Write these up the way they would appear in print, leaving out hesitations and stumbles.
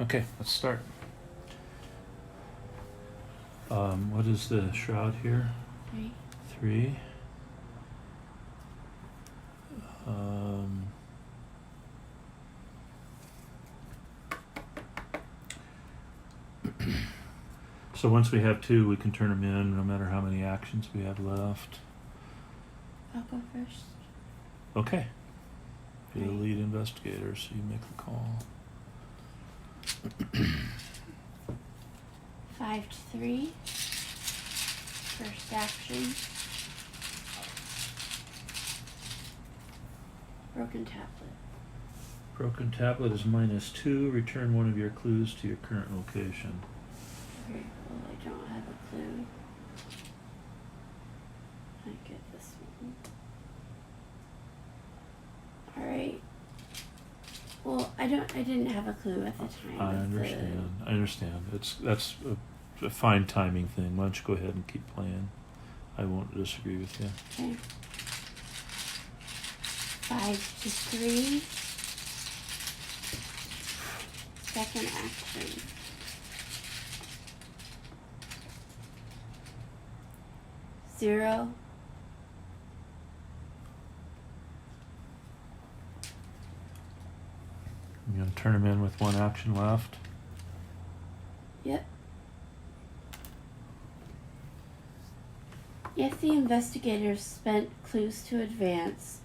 Okay, let's start. What is the shroud here? 3. 3. So once we have 2, we can turn them in no matter how many actions we have left. I'll go first. Okay. You're the Right. lead investigator, so you make the call. 5 to 3. First action. Broken tablet. Broken tablet is -2. Return one of your clues to your current location. Okay, well, I don't have a clue. I get this one. Alright. Well, I didn't have a clue at the time. I understand. That's a fine timing thing. Why don't you go ahead and keep playing? I won't disagree with you. Okay. 5 to 3. Second action. Zero. I'm going to turn them in with 1 action left. Yep. If the investigators spent clues to advance,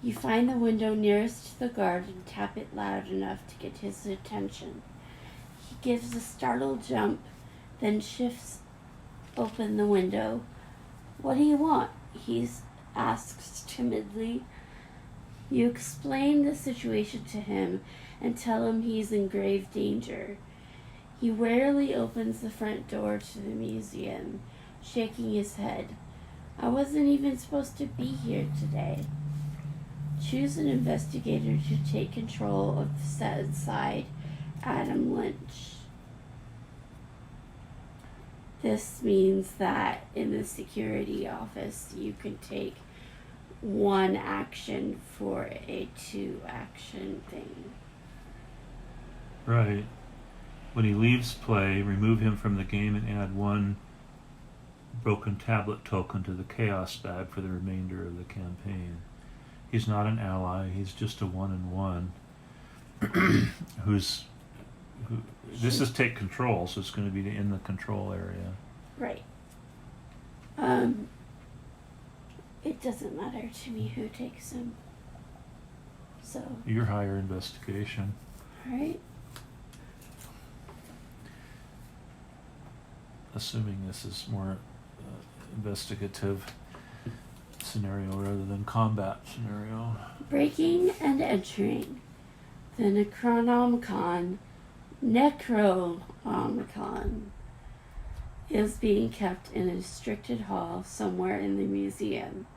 you find the window nearest to the guard and tap it loud enough to get his attention. He gives a startled jump, then shifts open the window. "What do you want?" he asks timidly. You explain the situation to him and tell him he's in grave danger. He warily opens the front door to the museum, shaking his head. "I wasn't even supposed to be here today." Choose an investigator to take control of the said side, Adam Lynch. This means that in the security office you can take 1 action for a 2 action thing. Right. When he leaves play, remove him from the game and add 1 broken tablet token to the chaos bag for the remainder of the campaign. He's not an ally, he's just a 1-in-1 this is take control, so it's going to be in the control area. Right. It doesn't matter to me who takes him. So, Your higher investigation. alright. Assuming this is more investigative scenario rather than combat scenario. Breaking and entering. The Necronomicon is being kept in a restricted hall somewhere in the museum.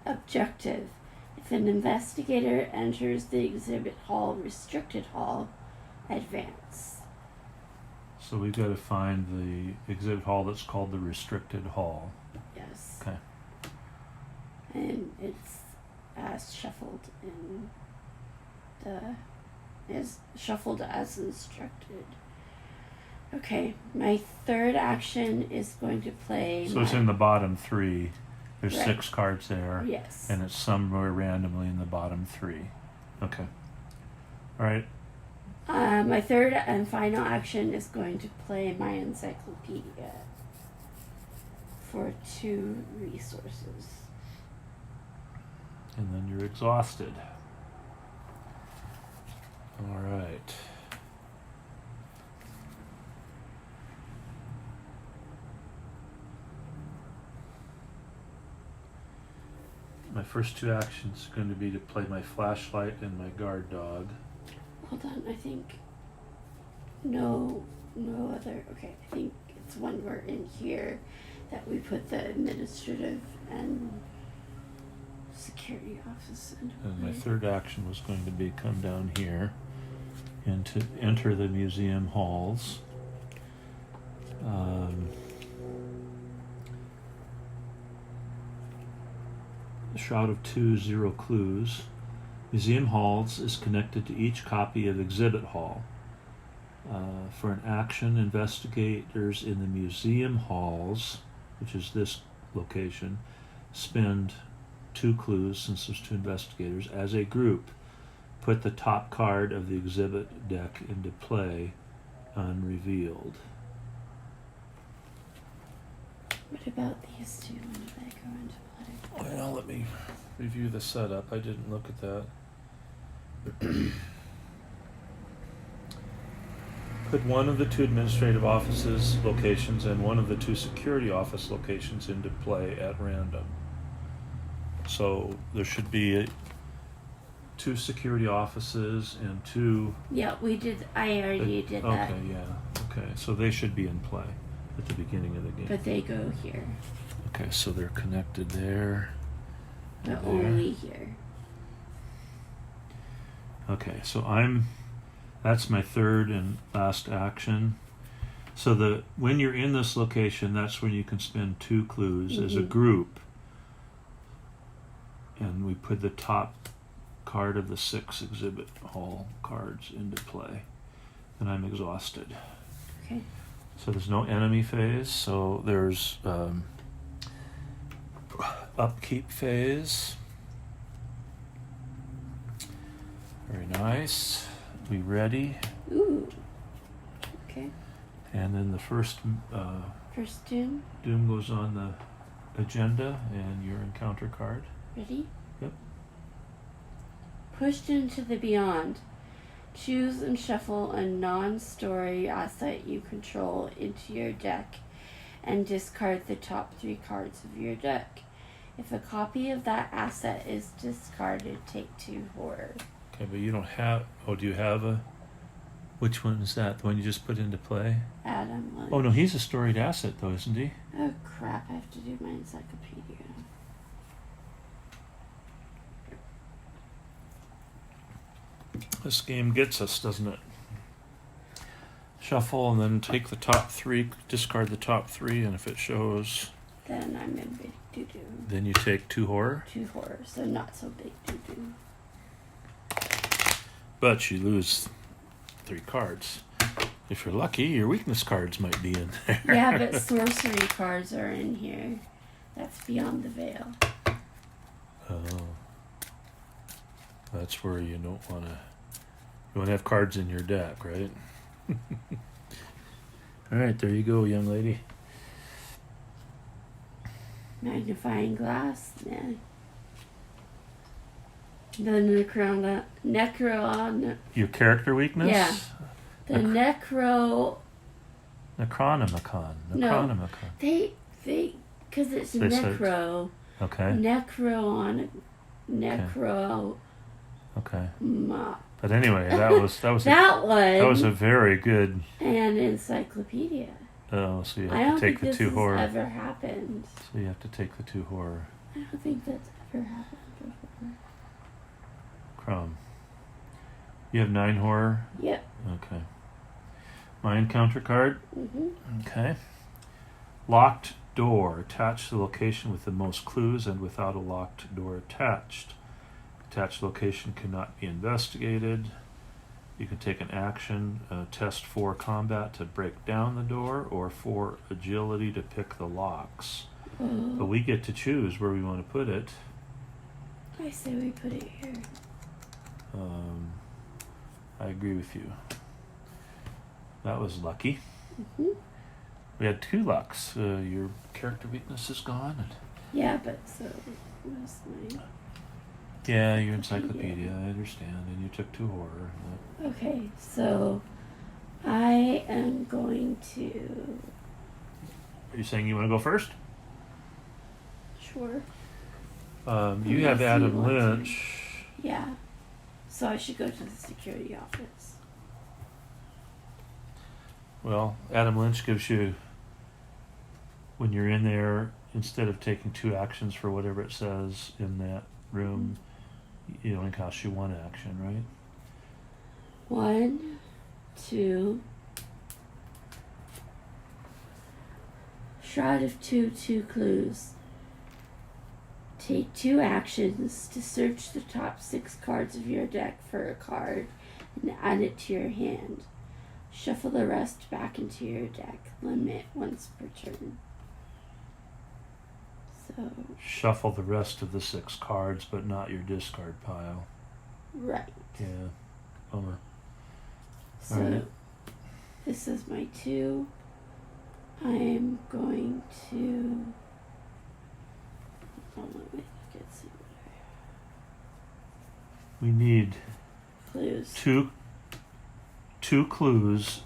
Objective: if an investigator enters the exhibit hall restricted hall, advance. So we've got to find the exhibit hall that's called the restricted hall. Yes. Okay. And it's shuffled as instructed. Okay, my third action is going to play. So it's in the bottom 3. There's Right. 6 cards there. Yes. And it's somewhere randomly in the bottom 3. Okay. All right. My third and final action is going to play my encyclopedia for 2 resources. And then you're exhausted. All right. My first 2 actions are going to be to play my flashlight and my guard dog. Hold on, I think no other. Okay, I think it's when we're in here that we put the administrative and security office in. And my third action was going to be come down here and to enter the museum halls. Shroud of 2, 0 clues. Museum halls is connected to each copy of exhibit hall. For an action, investigators in the museum halls, which is this location, spend 2 clues, since there's 2 investigators. As a group, put the top card of the exhibit deck into play unrevealed. What about these two? When do they go into play? Well, let me review the setup. I didn't look at that. Put one of the 2 administrative offices locations and one of the 2 security office locations into play at random. So there should be 2 security offices and 2. Yeah, we did. I already did that. Okay, yeah. Okay, so they should be in play at the beginning of the game. But they go here. Okay, so they're connected there. But there. only here. Okay, so that's my third and last action. So when you're in this location, that's when you can spend 2 clues as a group. And we put the top card of the 6 exhibit hall cards into play. And I'm exhausted. Okay. So there's no enemy phase. So there's upkeep phase. Very nice. We ready? Ooh. Okay. And then the first First doom. doom goes on the agenda and your encounter card. Ready? Yep. Pushed into the beyond. Choose and shuffle a non-story asset you control into your deck and discard the top 3 cards of your deck. If a copy of that asset is discarded, take 2 horror. Okay, but you don't have... Oh, do you have a... Which one is that? The one you just put into play? Adam. Lunch. Oh, no, he's a storied asset, though, isn't he? Oh, crap. I have to do my encyclopedia. This game gets us, doesn't it? Shuffle and then take the top 3, discard the top 3, and if it shows... Then I'm in big doo-doo. Then you take 2 horror. 2 horror, so not so big doo-doo. But you lose 3 cards. If you're lucky, your weakness cards might be in there. Yeah, but sorcery cards are in here. That's beyond the veil. Oh. That's where you don't want to... You want to have cards in your deck, right? All right, there you go, young lady. Magnifying glass, yeah. The necro... Your character weakness? Yeah. The necro... Necronomicon. No. Necronomicon. They, because it's They said- necro. Okay. Necro... Okay. Ma. But anyway, that was That one. that was a very good... And encyclopedia. Oh, so you I have don't to take think the this 2 has horror. ever happened. So you have to take the 2 horror. I don't think that's ever happened before. Crumb. You have 9 horror? Yep. Okay. My encounter card? Mm-hmm. Okay. Locked door. Attach the location with the most clues and without a locked door attached. Attached location cannot be investigated. You can take an action, test 4 combat to break down the door, or 4 agility to pick the locks. But we get to choose where we want to put it. I say we put it here. I agree with you. That was lucky. Mm-hmm. We had 2 lucks. Your character weakness is gone. Yeah, but so was mine. Yeah, your encyclopedia, I understand. And you took 2 horror. Okay, so I am going to... Are you saying you want to go first? Sure. You Unless have you Adam want to. Lynch. Yeah. So I should go to the security office. Well, Adam Lynch gives you, when you're in there, instead of taking 2 actions for whatever it says in that room, it only costs you 1 action, right? 1, 2. Shroud of 2 clues. Take 2 actions to search the top 6 cards of your deck for a card and add it to your hand. Shuffle the rest back into your deck. Limit once per turn. So, Shuffle the rest of the 6 cards, but not your discard pile. right. Yeah. Bummer. So, Alright. this is my 2. I'm going to... Hold on, wait, I can see what I We need clues. two clues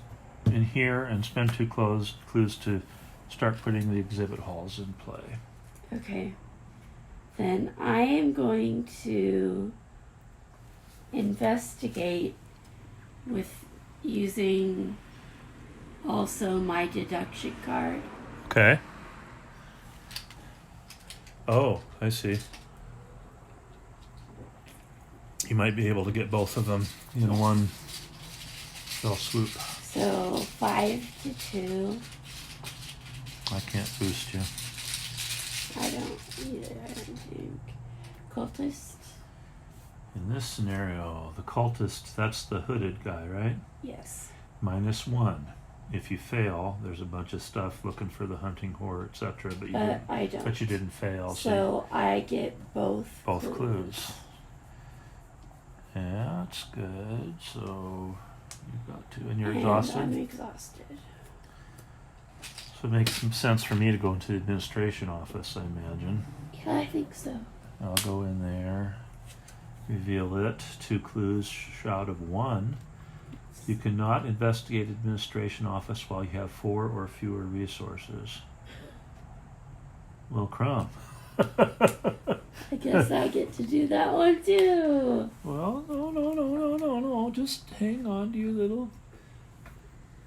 in here, and spend 2 clues to start putting the exhibit halls in play. Okay. Then I am going to investigate with using also my deduction card. Okay. Oh, I see. You might be able to get both of them in one fell swoop. So 5 to 2. I can't boost you. I don't either, I don't think. Cultist? In this scenario, the cultist, that's the hooded guy, right? Yes. -1. If you fail, there's a bunch of stuff looking for the hunting horror, etc. But I don't. But you didn't fail, So I get both clues. Yeah, that's good. So you've got 2, and you're exhausted. I'm exhausted. So it makes some sense for me to go into the administration office, I imagine. Yeah, I think so. I'll go in there, reveal it. 2 clues, shroud of 1. You cannot investigate administration office while you have 4 or fewer resources. Well, crumb. I guess I get to do that one too. Well, no. Just hang on to your little...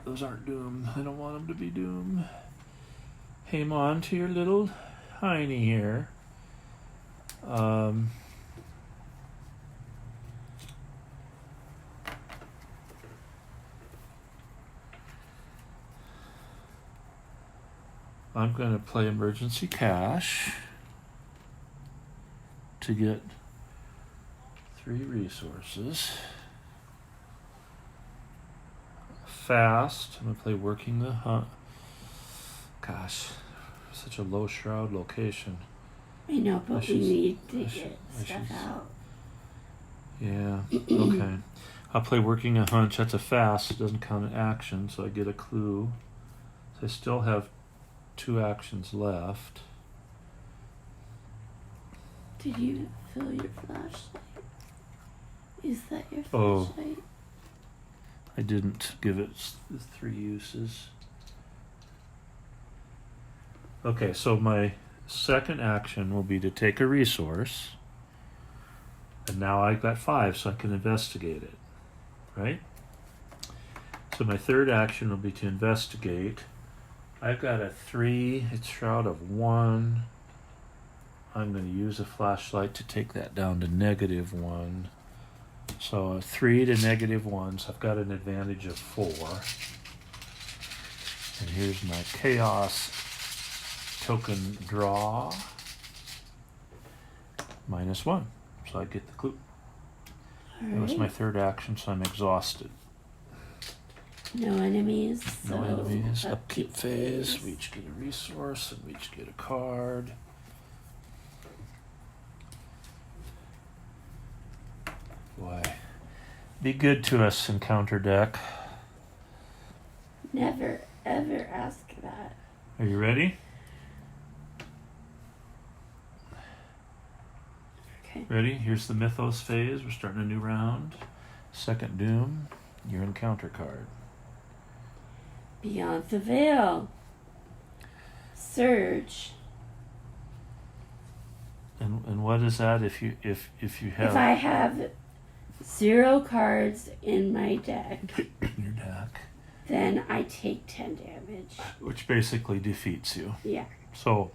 Those aren't doomed. I don't want them to be doomed. Hang on to your little hiney here. I'm going to play emergency cash to get 3 resources. Fast, I'm going to play working the hunt. Gosh, such a low shroud location. I know, but we need to get stuff out. Yeah, okay. I'll play working a hunch. That's a fast. It doesn't count an action, so I get a clue. So I still have 2 actions left. Did you fill your flashlight? Is that your Oh. flashlight? I didn't give it 3 uses. Okay, so my second action will be to take a resource. And now I've got 5, so I can investigate it. Right? So my third action will be to investigate. I've got a 3, it's shroud of 1. I'm going to use a flashlight to take that down to -1. So a 3 to -1, so I've got an advantage of 4. And here's my chaos token draw. -1, so I get the clue. That was my third action, so I'm exhausted. No enemies. No so enemies. Upkeep phase. We each get a resource, and we each get a card. Boy, be good to us, Encounter deck. Never, ever ask that. Are you ready? Okay. Ready? Here's the Mythos phase. We're starting a new round. Second Doom, your Encounter card. Beyond the Veil. Surge. And what is that if you have... If I have 0 cards in my deck, your deck, then I take 10 damage. which basically defeats you. Yeah. So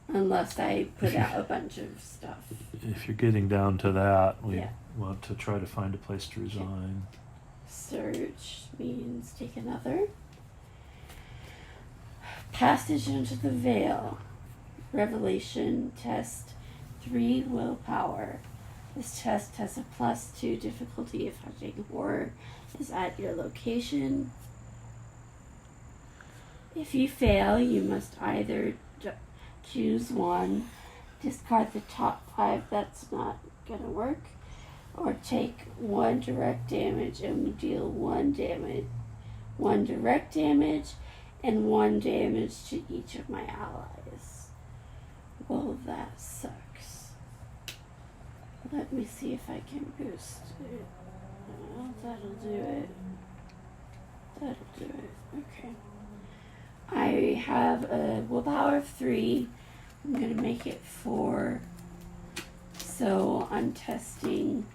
Unless I put out a bunch of stuff. if you're getting down to that, we Yeah. want to try to find a place to resign. Surge means take another. Passage into the Veil. Revelation test 3 willpower. This test has a +2 difficulty if hunting horror is at your location. If you fail, you must either choose one, discard the top 5, that's not gonna work, or take 1 direct damage and deal 1 direct damage, and 1 damage to each of my allies. Well, that sucks. Let me see if I can boost it. Oh, that'll do it. Okay. I have a willpower of 3. I'm going to make it 4. So I'm testing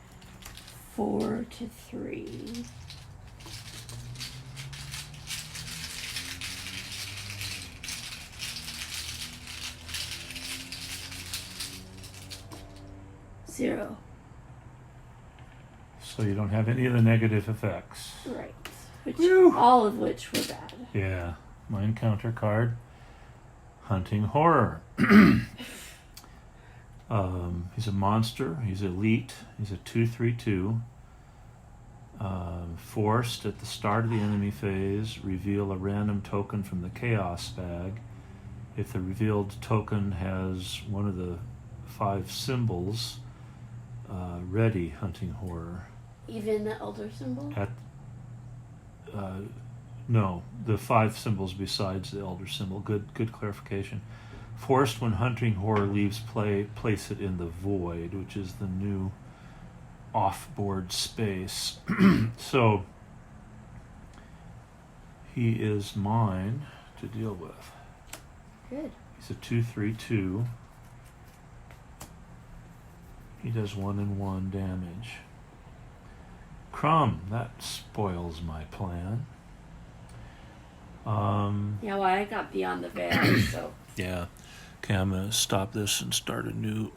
4 to 3. Zero. So you don't have any of the negative effects. Right. Which, Whew. all of which were bad. Yeah. My encounter card, Hunting Horror. He's a monster. He's elite. He's a 2/3/2. Forced at the start of the enemy phase, reveal a random token from the Chaos bag. If the revealed token has one of the 5 symbols, ready Hunting Horror. Even the elder symbol? No, the 5 symbols besides the elder symbol. Good clarification. Forced when Hunting Horror leaves play, place it in the void, which is the new off-board space. So he is mine to deal with. Good. He's a 2/3/2. He does 1 and 1 damage. Crumb, that spoils my plan. Yeah, well, I got Beyond the Veil, so. Yeah. Okay, I'm going to stop this and start a new